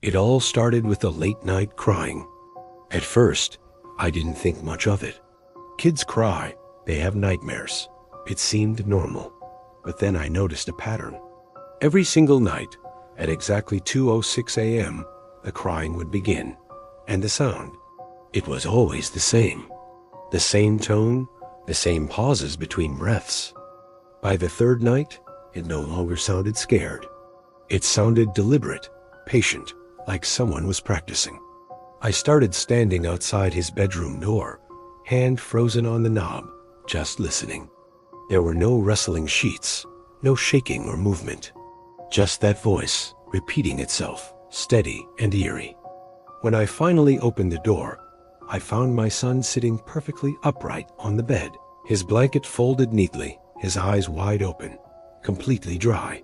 It all started with a late-night crying. At first, I didn't think much of it. Kids cry, they have nightmares. It seemed normal. But then I noticed a pattern. Every single night, at exactly 2:06 a.m., the crying would begin. And the sound, it was always the same. The same tone, the same pauses between breaths. By the third night, it no longer sounded scared. It sounded deliberate, patient, like someone was practicing. I started standing outside his bedroom door, hand frozen on the knob, just listening. There were no rustling sheets, no shaking or movement. Just that voice, repeating itself, steady and eerie. When I finally opened the door, I found my son sitting perfectly upright on the bed, his blanket folded neatly, his eyes wide open, completely dry.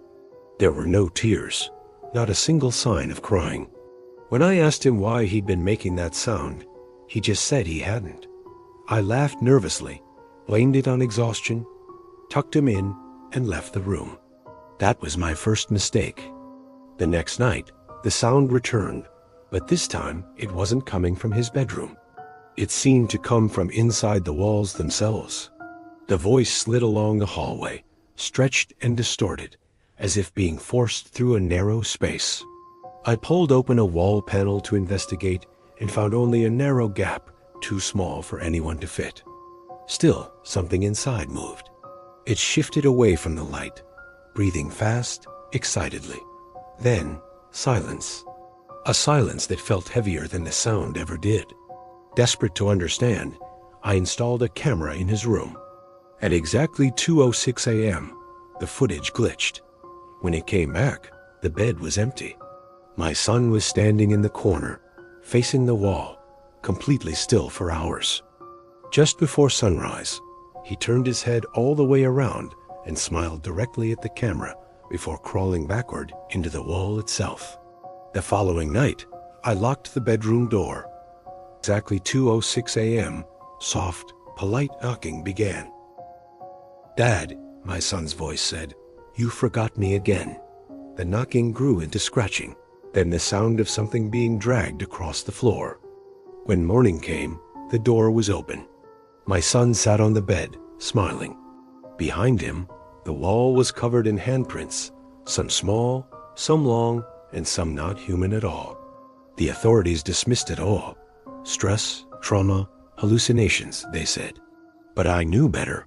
There were no tears, not a single sign of crying. When I asked him why he'd been making that sound, he just said he hadn't. I laughed nervously, blamed it on exhaustion, tucked him in, and left the room. That was my first mistake. The next night, the sound returned, but this time it wasn't coming from his bedroom. It seemed to come from inside the walls themselves. The voice slid along the hallway, stretched and distorted, as if being forced through a narrow space. I pulled open a wall panel to investigate and found only a narrow gap, too small for anyone to fit. Still, something inside moved. It shifted away from the light, breathing fast, excitedly. Then, silence. A silence that felt heavier than the sound ever did. Desperate to understand, I installed a camera in his room. At exactly 2:06 a.m., the footage glitched. When it came back, the bed was empty. My son was standing in the corner, facing the wall, completely still for hours. Just before sunrise, he turned his head all the way around and smiled directly at the camera before crawling backward into the wall itself. The following night, I locked the bedroom door. Exactly 2:06 a.m., soft, polite knocking began. "Dad," my son's voice said, "you forgot me again." The knocking grew into scratching, then the sound of something being dragged across the floor. When morning came, the door was open. My son sat on the bed, smiling. Behind him, the wall was covered in handprints, some small, some long, and some not human at all. The authorities dismissed it all. Stress, trauma, hallucinations, they said. But I knew better.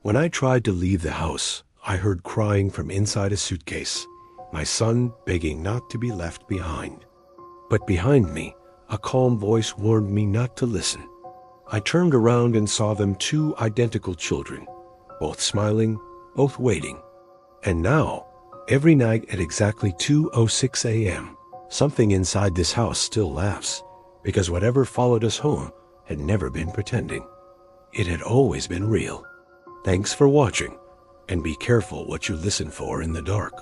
When I tried to leave the house, I heard crying from inside a suitcase, my son begging not to be left behind. But behind me, a calm voice warned me not to listen. I turned around and saw them, two identical children, both smiling, both waiting. And now, every night at exactly 2:06 a.m., something inside this house still laughs, because whatever followed us home had never been pretending. It had always been real. Thanks for watching, and be careful what you listen for in the dark.